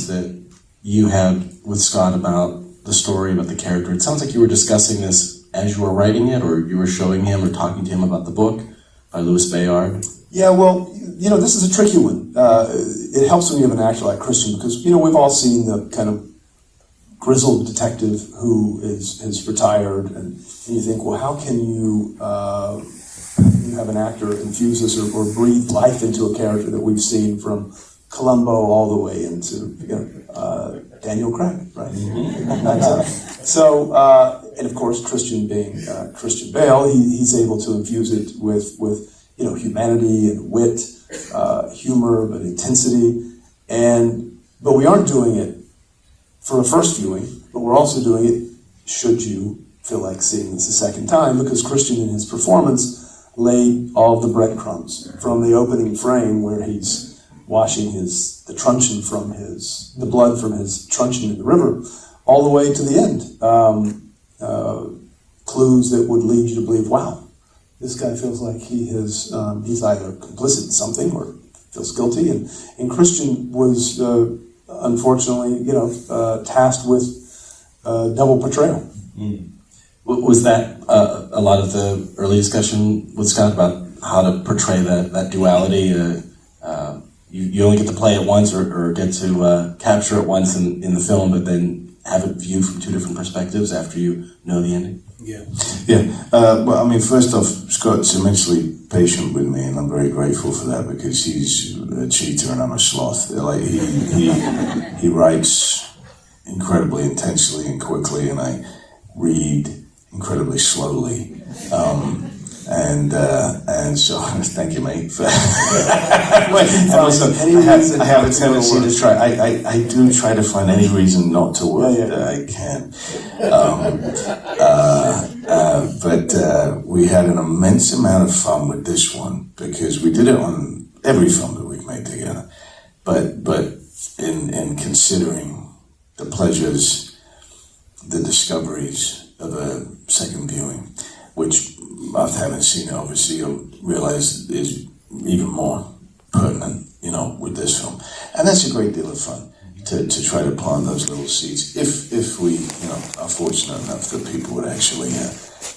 conversations that you had with Scott about the story, about the character, it sounds like you were discussing this as you were writing it, or you were showing him or talking to him about the book by Louis Bayard. Yeah, well, this is a tricky one. It helps when you have an actor like Christian because, we've all seen the kind of grizzled detective who is retired, and you think, well, how can you have an actor infuse this or breathe life into a character that we've seen from Columbo all the way into Daniel Craig, right? Mm-hmm. And of course, Christian being Christian Bale, he's able to infuse it with humanity and wit, humor, but intensity, but we aren't doing it for a first viewing, but we're also doing it should you feel like seeing this a second time, because Christian in his performance laid all of the breadcrumbs from the opening frame where he's washing the truncheon from the blood from his truncheon in the river, all the way to the end. Clues that would lead you to believe, wow, this guy feels like he's either complicit in something or feels guilty. And Christian was, unfortunately, tasked with double portrayal. Mm. Was that a lot of the early discussion with Scott about how to portray that duality? You only get to play it once or get to capture it once in the film, but then have it viewed from two different perspectives after you know the ending? Yeah. Well, first off, Scott's immensely patient with me, and I'm very grateful for that because he's a cheater and I'm a sloth. Like he writes incredibly intensely and quickly, and I read incredibly slowly. And so, thank you, mate. And also, I have a tendency to try. I do try to find any reason not to work that I can. But we had an immense amount of fun with this one because we did it on every film that we've made together. But in considering the pleasures, the discoveries of a second viewing, which after having seen it, obviously you'll realize is even more pertinent, with this film. And that's a great deal of fun to try to plant those little seeds. If we, are fortunate enough that people would actually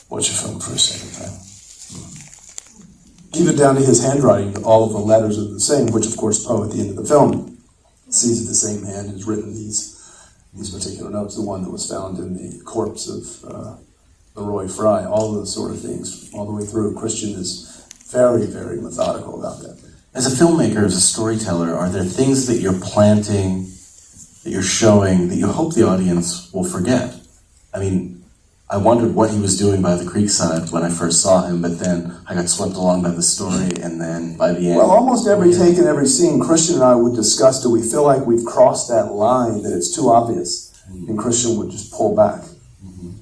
watch a film for a second time. Even down to his handwriting, all of the letters are the same, which of course Poe at the end of the film sees that the same hand has written these particular notes, the one that was found in the corpse of Leroy Fry, all those sort of things, all the way through. Christian is very, very methodical about that. As a filmmaker, as a storyteller, are there things that you're planting, that you're showing, that you hope the audience will forget? I wondered what he was doing by the creekside when I first saw him, but then I got swept along by the story, and then by the end... Well, almost every take and every scene, Christian and I would discuss, do we feel like we've crossed that line, that it's too obvious? Mm-hmm. And Christian would just pull back. Mm-hmm.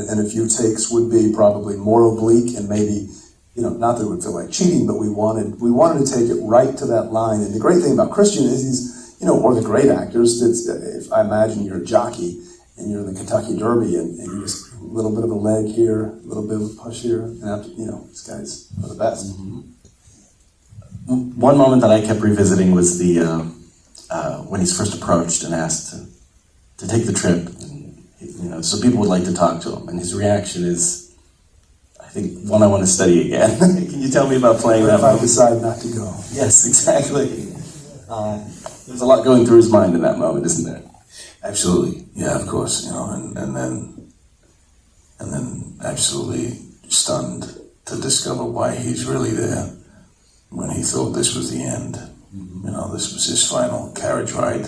And a few takes would be probably more oblique and maybe, not that it would feel like cheating, but we wanted to take it right to that line. And the great thing about Christian is he's, or the great actors, if I imagine you're a jockey and you're in the Kentucky Derby and you just a little bit of a leg here, a little bit of a push here, and after, these guys are the best. Mm-hmm. One moment that I kept revisiting was the when he's first approached and asked to take the trip. So people would like to talk to him, and his reaction is, I think, one I want to study again. Can you tell me about playing that? If I decide not to go. Yes, exactly. There's a lot going through his mind in that moment, isn't there? Absolutely, yeah, of course, and then absolutely stunned to discover why he's really there when he thought this was the end. Mm-hmm. This was his final carriage ride.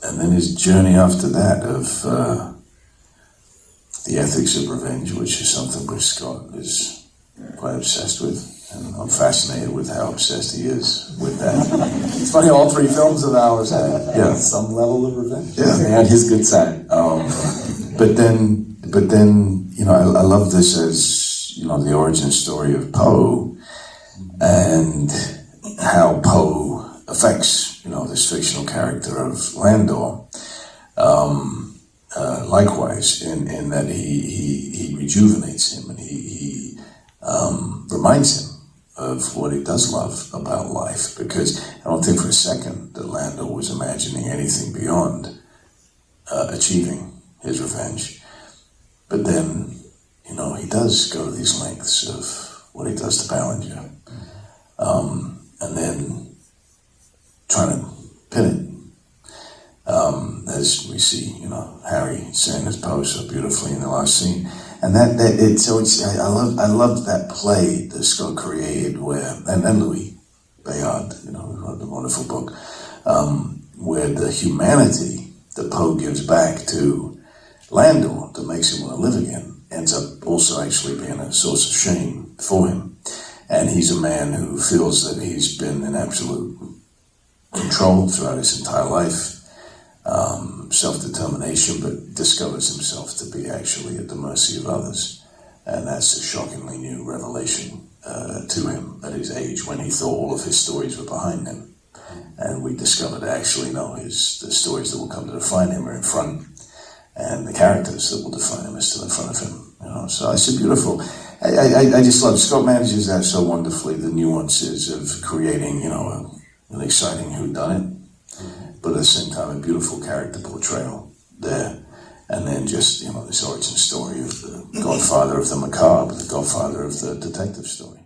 And then his journey after that of the ethics of revenge, which is something which Scott is quite obsessed with. And I'm fascinated with how obsessed he is with that. It's funny, all three films of ours had some level of revenge. Yeah, and his good side. But then, I love this as, the origin story of Poe and how Poe affects, this fictional character of Landor. Likewise, in that he rejuvenates him and he reminds him of what he does love about life, because I don't think for a second that Lando was imagining anything beyond achieving his revenge. But then, you know, he does go to these lengths of what he does to Ballinger. And then trying to pin it. As we see, you know, Harry saying his post so beautifully in the last scene. And I love that play that Scott created where, and Louis Bayard, you know, who wrote the wonderful book, where the humanity that Poe gives back to Landor that makes him want to live again ends up also actually being a source of shame for him. And he's a man who feels that he's been in absolute control throughout his entire life, self-determination, but discovers himself to be actually at the mercy of others. And that's a shockingly new revelation to him at his age, when he thought all of his stories were behind him. And we discovered actually, no, the stories that will come to define him are in front, and the characters that will define him are still in front of him. You know, so it's a beautiful. I just love Scott manages that so wonderfully. The nuances of creating, you know, an exciting whodunit, but at the same time a beautiful character portrayal there, and then just, you know, this origin story of the godfather of the macabre, the godfather of the detective story.